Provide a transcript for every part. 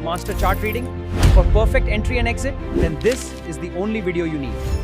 master chart reading? For perfect entry and exit, then this is the only video you need.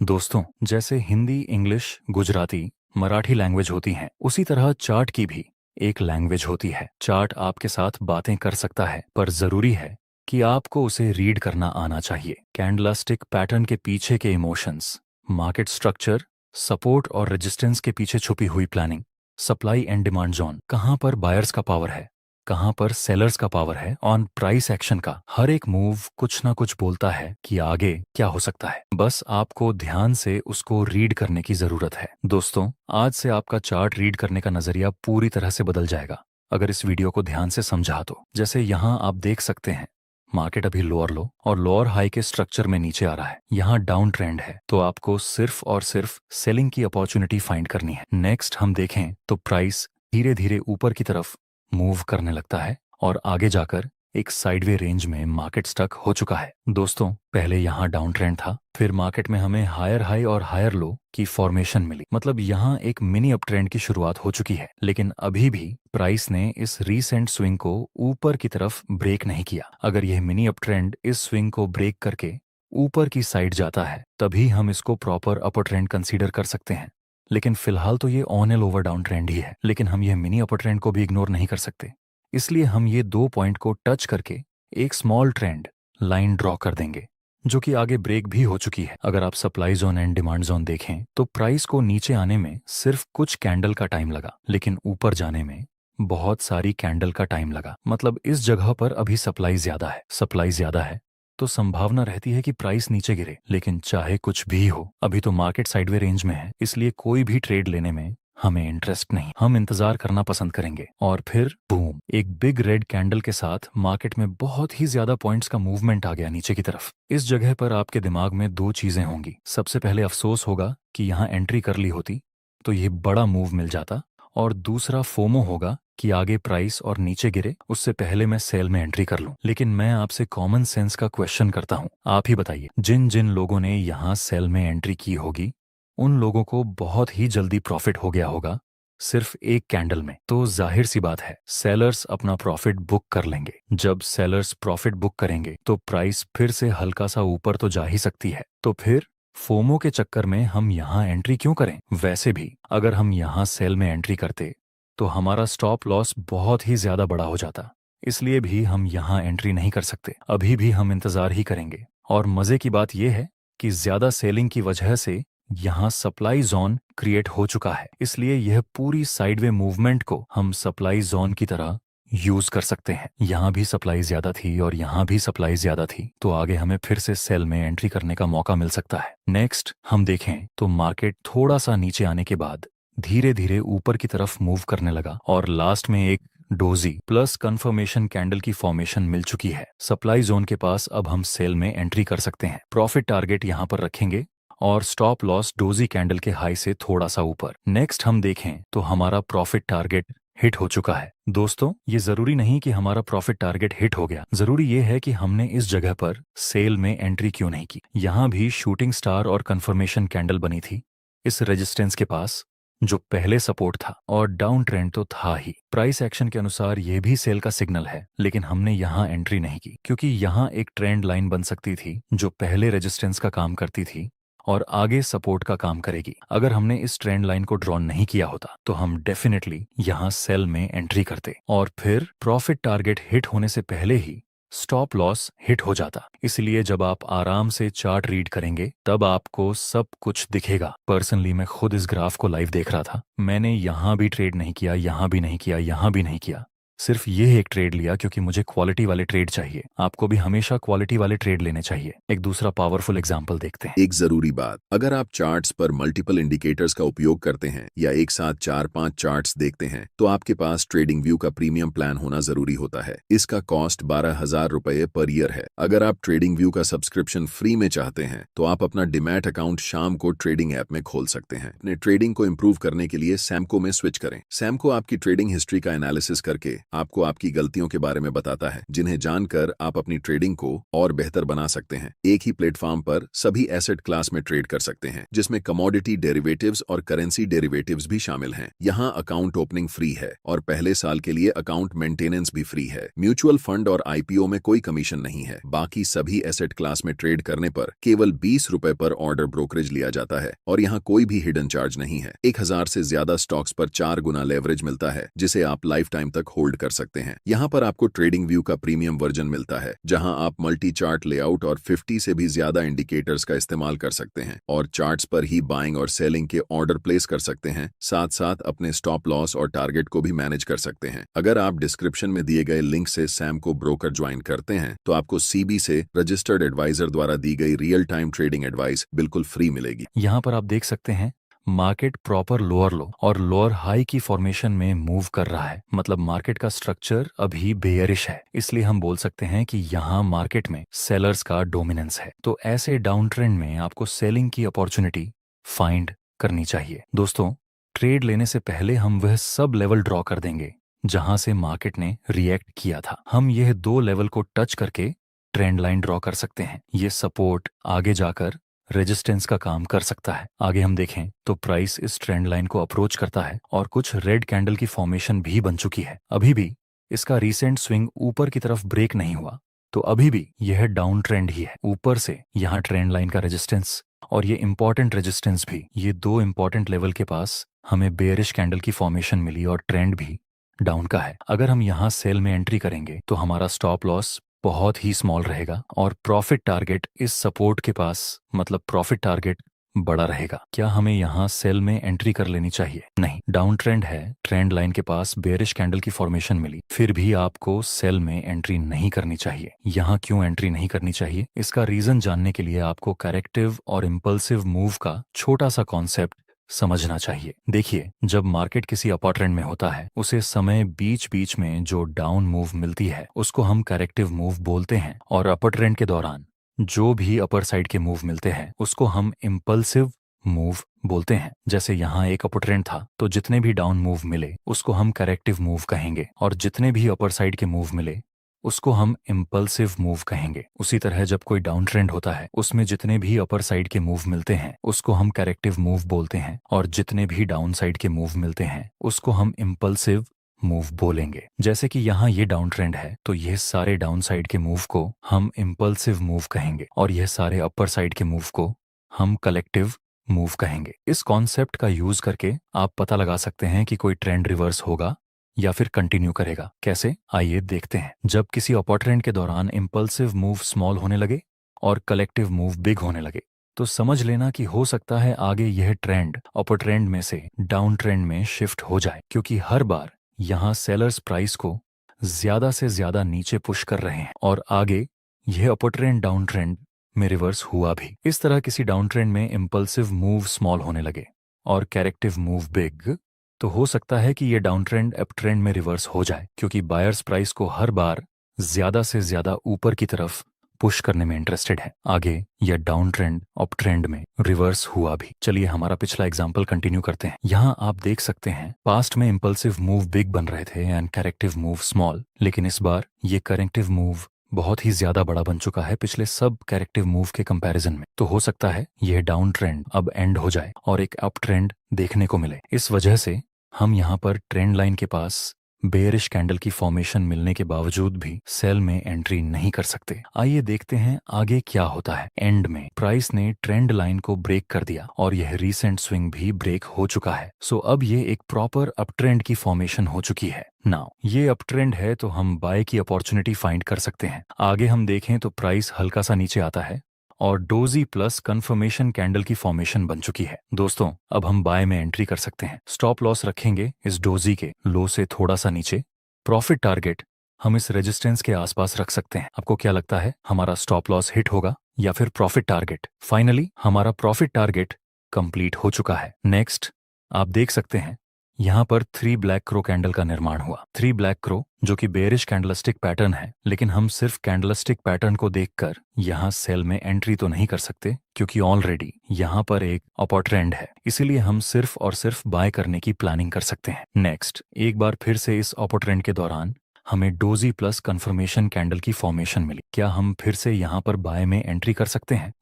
दोस्तों, जैसे Hindi, English, Gujarati, Marathi language होती हैं, उसी तरह चार्ट की भी एक लैंग्वेज होती है। चार्ट आपके साथ बातें कर सकता है, पर जरूरी है कि आपको उसे रीड करना आना चाहिए। कैंडलस्टिक पैटर्न के पीछे के इमोशंस, मार्केट स्ट्रक्चर, सपोर्ट और रेजिस्टेंस के पीछे छुपी हुई planning, supply and demand zone, कहाँ पर बायर्स का पावर है, कहाँ पर सेलर्स का पावर है, ऑन प्राइस एक्शन का हर एक मूव कुछ ना कुछ बोलता है कि आगे क्या हो सकता है। बस आपको ध्यान से उसको रीड करने की जरूरत है। दोस्तों, आज से आपका चार्ट रीड करने का नजरिया पूरी तरह से बदल जाएगा अगर इस वीडियो को ध्यान से समझा तो। जैसे यहाँ आप देख सकते हैं, मार्केट अभी लोअर लो और लोअर हाई के स्ट्रक्चर में नीचे आ रहा है। यहाँ डाउन ट्रेंड है, तो आपको सिर्फ और सिर्फ सेलिंग की अपॉर्चुनिटी फाइंड करनी है। नेक्स्ट हम देखें तो प्राइस धीरे धीरे ऊपर की तरफ मूव करने लगता है और आगे जाकर एक साइडवे रेंज में मार्केट स्टक हो चुका है। दोस्तों, पहले यहाँ डाउन ट्रेंड था, फिर मार्केट में हमें हायर हाई और हायर लो की फॉर्मेशन मिली। मतलब यहाँ एक मिनी अप ट्रेंड की शुरुआत हो चुकी है, लेकिन अभी भी प्राइस ने इस रीसेंट स्विंग को ऊपर की तरफ ब्रेक नहीं किया। अगर यह मिनी अप ट्रेंड इस स्विंग को ब्रेक करके ऊपर की साइड जाता है, तभी हम इसको प्रॉपर अपर ट्रेंड कंसीडर कर सकते हैं। लेकिन फिलहाल तो ये on L over down trend ही है, लेकिन हम ये मिनी अपर ट्रेंड को भी इग्नोर नहीं कर सकते। इसलिए हम ये दो पॉइंट को टच करके एक स्मॉल ट्रेंड लाइन ड्रॉ कर देंगे, जो कि आगे ब्रेक भी हो चुकी है। अगर आप supply zone and demand zone देखें तो प्राइस को नीचे आने में सिर्फ कुछ कैंडल का टाइम लगा, लेकिन ऊपर जाने में बहुत सारी कैंडल का टाइम लगा। मतलब इस जगह पर अभी सप्लाई ज्यादा है तो संभावना रहती है कि प्राइस नीचे गिरे। लेकिन चाहे कुछ भी हो, अभी तो मार्केट साइडवे रेंज में है, इसलिए कोई भी ट्रेड लेने में हमें इंटरेस्ट नहीं। हम इंतजार करना पसंद करेंगे। और फिर बूम, एक बिग रेड कैंडल के साथ मार्केट में बहुत ही ज्यादा पॉइंट्स का मूवमेंट आ गया नीचे की तरफ। इस जगह पर आपके दिमाग में दो चीजें होंगी। सबसे पहले अफसोस होगा कि यहाँ एंट्री कर ली होती तो ये बड़ा मूव मिल जाता, और दूसरा फोमो होगा कि आगे प्राइस और नीचे गिरे उससे पहले मैं सेल में एंट्री कर लूं। लेकिन मैं आपसे कॉमन सेंस का क्वेश्चन करता हूं, आप ही बताइए, जिन जिन लोगों ने यहां सेल में एंट्री की होगी उन लोगों को बहुत ही जल्दी प्रॉफिट हो गया होगा सिर्फ एक कैंडल में। तो जाहिर सी बात है, सेलर्स अपना प्रॉफिट बुक कर लेंगे। जब सेलर्स प्रॉफिट बुक करेंगे तो प्राइस फिर से हल्का सा ऊपर तो जा ही सकती है। तो फिर फोमो के चक्कर में हम यहाँ एंट्री क्यों करें? वैसे भी अगर हम यहाँ सेल में एंट्री करते तो हमारा स्टॉप लॉस बहुत ही ज्यादा बड़ा हो जाता, इसलिए भी हम यहाँ एंट्री नहीं कर सकते। अभी भी हम इंतजार ही करेंगे। और मजे की बात यह है कि ज्यादा सेलिंग की वजह से यहाँ सप्लाई जोन क्रिएट हो चुका है, इसलिए यह पूरी साइडवे मूवमेंट को हम सप्लाई जोन की तरह यूज कर सकते हैं। यहाँ भी सप्लाई ज्यादा थी और यहाँ भी सप्लाई ज्यादा थी, तो आगे हमें फिर से सेल में एंट्री करने का मौका मिल सकता है। नेक्स्ट हम देखें तो मार्केट थोड़ा सा नीचे आने के बाद धीरे धीरे ऊपर की तरफ मूव करने लगा और लास्ट में एक डोजी प्लस कंफर्मेशन कैंडल की फॉर्मेशन मिल चुकी है। सप्लाई जोन के पास अब हम सेल में एंट्री कर सकते हैं। प्रॉफिट टारगेट यहाँ पर रखेंगे और स्टॉप लॉस डोजी कैंडल के हाई से थोड़ा सा ऊपर। नेक्स्ट हम देखें तो हमारा प्रॉफिट टारगेट हिट हो चुका है। दोस्तों, ये जरूरी नहीं कि हमारा प्रॉफिट टारगेट हिट हो गया, जरूरी ये है कि हमने इस जगह पर सेल में एंट्री क्यों नहीं की। यहाँ भी शूटिंग स्टार और कंफर्मेशन कैंडल बनी थी इस रेजिस्टेंस के पास, जो पहले सपोर्ट था, और डाउन ट्रेंड तो था ही। प्राइस एक्शन के अनुसार यह भी सेल का सिग्नल है, लेकिन हमने यहाँ एंट्री नहीं की क्योंकि यहाँ एक ट्रेंड लाइन बन सकती थी जो पहले रेजिस्टेंस का काम करती थी और आगे सपोर्ट का काम करेगी। अगर हमने इस ट्रेंड लाइन को ड्रॉ नहीं किया होता तो हम डेफिनेटली यहाँ सेल में एंट्री करते और फिर प्रॉफिट टारगेट हिट होने से पहले ही स्टॉप लॉस हिट हो जाता। इसलिए जब आप आराम से चार्ट रीड करेंगे तब आपको सब कुछ दिखेगा। पर्सनली मैं खुद इस ग्राफ को लाइव देख रहा था। मैंने यहाँ भी ट्रेड नहीं किया, यहाँ भी नहीं किया, यहाँ भी नहीं किया, सिर्फ ये एक ट्रेड लिया क्योंकि मुझे क्वालिटी वाले ट्रेड चाहिए। आपको भी हमेशा क्वालिटी वाले ट्रेड लेने चाहिए। एक दूसरा पावरफुल एग्जांपल देखते हैं। एक जरूरी बात, अगर आप चार्ट्स पर मल्टीपल इंडिकेटर्स का उपयोग करते हैं या एक साथ 4-5 चार्ट्स देखते हैं तो आपके पास ट्रेडिंग व्यू का प्रीमियम प्लान होना जरूरी होता है। इसका कॉस्ट 12,000 रुपए पर ईयर है। अगर आप ट्रेडिंग व्यू का सब्सक्रिप्शन फ्री में चाहते हैं तो आप अपना डिमैट अकाउंट शाम को ट्रेडिंग ऐप में खोल सकते हैं। अपने ट्रेडिंग को इम्प्रूव करने के लिए सैमको में स्विच करें। सैमको आपकी ट्रेडिंग हिस्ट्री का एनालिसिस करके आपको आपकी गलतियों के बारे में बताता है, जिन्हें जानकर आप अपनी ट्रेडिंग को और बेहतर बना सकते हैं। एक ही प्लेटफॉर्म पर सभी एसेट क्लास में ट्रेड कर सकते हैं, जिसमें कमोडिटी डेरिवेटिव्स और करेंसी डेरिवेटिव्स भी शामिल हैं। यहाँ अकाउंट ओपनिंग फ्री है और पहले साल के लिए अकाउंट मेंटेनेंस भी फ्री है। म्यूचुअल फंड और आईपीओ में कोई कमीशन नहीं है। बाकी सभी एसेट क्लास में ट्रेड करने पर केवल 20 रुपए पर ऑर्डर ब्रोकरेज लिया जाता है और यहाँ कोई भी हिडन चार्ज नहीं है। 1000 से ज्यादा स्टॉक्स पर 4 गुना लेवरेज मिलता है, जिसे आप लाइफ टाइम तक होल्ड कर सकते हैं। यहाँ पर आपको ट्रेडिंग व्यू का प्रीमियम वर्जन मिलता है, जहाँ आप मल्टी चार्ट लेआउट और 50 से भी ज्यादा इंडिकेटर्स का इस्तेमाल कर सकते हैं और चार्ट्स पर ही बाइंग और सेलिंग के ऑर्डर प्लेस कर सकते हैं। साथ साथ अपने स्टॉप लॉस और टारगेट को भी मैनेज कर सकते हैं। अगर आप डिस्क्रिप्शन में दिए गए लिंक से सैम को ब्रोकर ज्वाइन करते हैं तो आपको सीबी से रजिस्टर्ड एडवाइजर द्वारा दी गई रियल टाइम ट्रेडिंग एडवाइस बिल्कुल फ्री मिलेगी। यहाँ पर आप देख सकते हैं मार्केट प्रॉपर लोअर लो और लोअर हाई की फॉर्मेशन में मूव कर रहा है। मतलब मार्केट का स्ट्रक्चर अभी बेयरिश है, इसलिए हम बोल सकते हैं कि यहाँ मार्केट में सेलर्स का डोमिनेंस है। तो ऐसे डाउन ट्रेंड में आपको सेलिंग की अपॉर्चुनिटी फाइंड करनी चाहिए। दोस्तों, ट्रेड लेने से पहले हम वह सब लेवल ड्रॉ कर देंगे जहां से मार्केट ने रिएक्ट किया था। हम यह 2 लेवल को टच करके ट्रेंड लाइन ड्रॉ कर सकते हैं। ये सपोर्ट आगे जाकर रेजिस्टेंस का काम कर सकता है। आगे हम देखें तो प्राइस इस ट्रेंड लाइन को अप्रोच करता है और कुछ रेड कैंडल की फॉर्मेशन भी बन चुकी है। अभी भी इसका रीसेंट स्विंग ऊपर की तरफ ब्रेक नहीं हुआ, तो अभी भी यह डाउन ट्रेंड ही है। ऊपर से यहाँ ट्रेंड लाइन का रेजिस्टेंस और ये इंपॉर्टेंट रेजिस्टेंस भी, ये 2 इंपॉर्टेंट लेवल के पास हमें बेयरिश कैंडल की फॉर्मेशन मिली और ट्रेंड भी डाउन का है। अगर हम यहाँ सेल में एंट्री करेंगे तो हमारा स्टॉप लॉस बहुत ही स्मॉल रहेगा और प्रॉफिट टारगेट इस सपोर्ट के पास, मतलब प्रॉफिट टारगेट बड़ा रहेगा। क्या हमें यहाँ सेल में एंट्री कर लेनी चाहिए? नहीं, डाउन ट्रेंड है, ट्रेंड लाइन के पास बेयरिश कैंडल की फॉर्मेशन मिली, फिर भी आपको सेल में एंट्री नहीं करनी चाहिए। यहाँ क्यों एंट्री नहीं करनी चाहिए, इसका रीजन जानने के लिए आपको करेक्टिव और इम्पल्सिव मूव का छोटा सा कॉन्सेप्ट समझना चाहिए। देखिए, जब मार्केट किसी अपर ट्रेंड में होता है, उसे समय बीच बीच में जो डाउन मूव मिलती है उसको हम करेक्टिव मूव बोलते हैं, और अपर ट्रेंड के दौरान जो भी अपर साइड के मूव मिलते हैं उसको हम इम्पल्सिव मूव बोलते हैं। जैसे यहाँ एक अपर ट्रेंड था तो जितने भी डाउन मूव मिले उसको हम करेक्टिव मूव कहेंगे, और जितने भी अपर साइड के मूव मिले उसको हम इम्पल्सिव मूव कहेंगे। उसी तरह जब कोई डाउन ट्रेंड होता है उसमें जितने भी अपर साइड के मूव मिलते हैं उसको हम करेक्टिव मूव बोलते हैं, और जितने भी डाउन साइड के मूव मिलते हैं उसको हम इम्पल्सिव मूव बोलेंगे। जैसे कि यहाँ ये डाउन ट्रेंड है तो यह सारे डाउन साइड के मूव को हम इम्पल्सिव मूव कहेंगे, और यह सारे अपर साइड के मूव को हम कलेक्टिव मूव कहेंगे। इस कॉन्सेप्ट का यूज करके आप पता लगा सकते हैं कि कोई ट्रेंड रिवर्स होगा या फिर कंटिन्यू करेगा। कैसे, आइए देखते हैं। जब किसी अपर ट्रेंड के दौरान इम्पल्सिव मूव स्मॉल होने लगे और कलेक्टिव मूव बिग होने लगे तो समझ लेना कि हो सकता है आगे यह ट्रेंड अपर ट्रेंड में से डाउन ट्रेंड में शिफ्ट हो जाए, क्योंकि हर बार यहाँ सेलर्स प्राइस को ज्यादा से ज्यादा नीचे पुश कर रहे हैं और आगे यह अपर ट्रेंड डाउन ट्रेंड में रिवर्स हुआ भी। इस तरह किसी डाउन ट्रेंड में इम्पल्सिव मूव स्मॉल होने लगे और करेक्टिव मूव बिग, तो हो सकता है कि यह डाउन ट्रेंड अप ट्रेंड में रिवर्स हो जाए, क्योंकि बायर्स प्राइस को हर बार ज्यादा से ज्यादा ऊपर की तरफ पुश करने में इंटरेस्टेड है। आगे यह डाउन ट्रेंड अप ट्रेंड में रिवर्स हुआ भी। चलिए हमारा पिछला एग्जांपल कंटिन्यू करते हैं। यहाँ आप देख सकते हैं पास्ट में इम्पल्सिव मूव बिग बन रहे थे एंड करेक्टिव मूव स्मॉल, लेकिन इस बार ये करेक्टिव मूव बहुत ही ज्यादा बड़ा बन चुका है पिछले सब करेक्टिव मूव के कंपैरिजन में। तो हो सकता है यह डाउन ट्रेंड अब एंड हो जाए और एक अप ट्रेंड देखने को मिले। इस वजह से हम यहाँ पर ट्रेंड लाइन के पास बेयरिश कैंडल की फॉर्मेशन मिलने के बावजूद भी सेल में एंट्री नहीं कर सकते। आइए देखते हैं आगे क्या होता है। एंड में प्राइस ने ट्रेंड लाइन को ब्रेक कर दिया और यह रीसेंट स्विंग भी ब्रेक हो चुका है। सो अब ये एक प्रॉपर अप ट्रेंड की फॉर्मेशन हो चुकी है। नाउ ये अप ट्रेंड है तो हम बाय की अपॉर्चुनिटी फाइंड कर सकते हैं। आगे हम देखें तो प्राइस हल्का सा नीचे आता है और डोजी प्लस कंफर्मेशन कैंडल की फॉर्मेशन बन चुकी है। दोस्तों, अब हम बाय में एंट्री कर सकते हैं। स्टॉप लॉस रखेंगे इस डोजी के लो से थोड़ा सा नीचे। प्रॉफिट टारगेट हम इस रेजिस्टेंस के आसपास रख सकते हैं। आपको क्या लगता है, हमारा स्टॉप लॉस हिट होगा या फिर प्रॉफिट टारगेट? फाइनली हमारा प्रॉफिट टारगेट कंप्लीट हो चुका है। नेक्स्ट आप देख सकते हैं यहाँ पर 3 ब्लैक क्रो कैंडल का निर्माण हुआ। 3 ब्लैक क्रो जो कि बेयरिश कैंडलस्टिक पैटर्न है, लेकिन हम सिर्फ कैंडलस्टिक पैटर्न को देखकर यहाँ सेल में एंट्री तो नहीं कर सकते, क्योंकि ऑलरेडी यहाँ पर एक अपर ट्रेंड है। इसीलिए हम सिर्फ और सिर्फ बाय करने की प्लानिंग कर सकते हैं। नेक्स्ट एक बार फिर से इस अपर ट्रेंड के दौरान हमें डोजी प्लस कंफर्मेशन कैंडल की फॉर्मेशन मिली। क्या हम फिर से यहाँ पर बाय में एंट्री कर सकते हैं?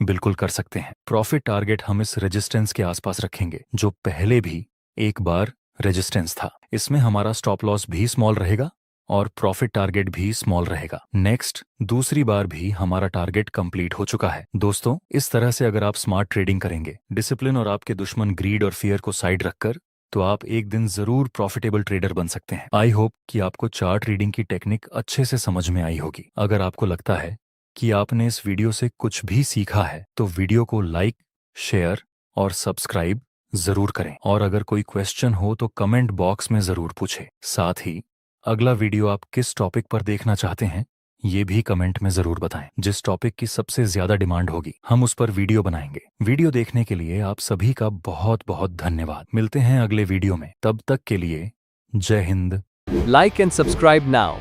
बिल्कुल कर सकते हैं। प्रॉफिट टारगेट हम इस रेजिस्टेंस के आसपास रखेंगे जो पहले भी एक बार रेजिस्टेंस था। इसमें हमारा स्टॉप लॉस भी स्मॉल रहेगा और प्रॉफिट टारगेट भी स्मॉल रहेगा। नेक्स्ट, दूसरी बार भी हमारा टारगेट कंप्लीट हो चुका है। दोस्तों, इस तरह से अगर आप स्मार्ट ट्रेडिंग करेंगे, डिसिप्लिन और आपके दुश्मन ग्रीड और फियर को साइड रखकर, तो आप एक दिन जरूर प्रॉफिटेबल ट्रेडर बन सकते हैं। आई होप कि आपको चार्ट रीडिंग की टेक्निक अच्छे से समझ में आई होगी। अगर आपको लगता है कि आपने इस वीडियो से कुछ भी सीखा है तो वीडियो को लाइक, शेयर और सब्सक्राइब जरूर करें। और अगर कोई क्वेश्चन हो तो कमेंट बॉक्स में जरूर पूछें। साथ ही अगला वीडियो आप किस टॉपिक पर देखना चाहते हैं ये भी कमेंट में जरूर बताएं। जिस टॉपिक की सबसे ज्यादा डिमांड होगी हम उस पर वीडियो बनाएंगे। वीडियो देखने के लिए आप सभी का बहुत बहुत धन्यवाद। मिलते हैं अगले वीडियो में, तब तक के लिए जय Hind. Like and subscribe now.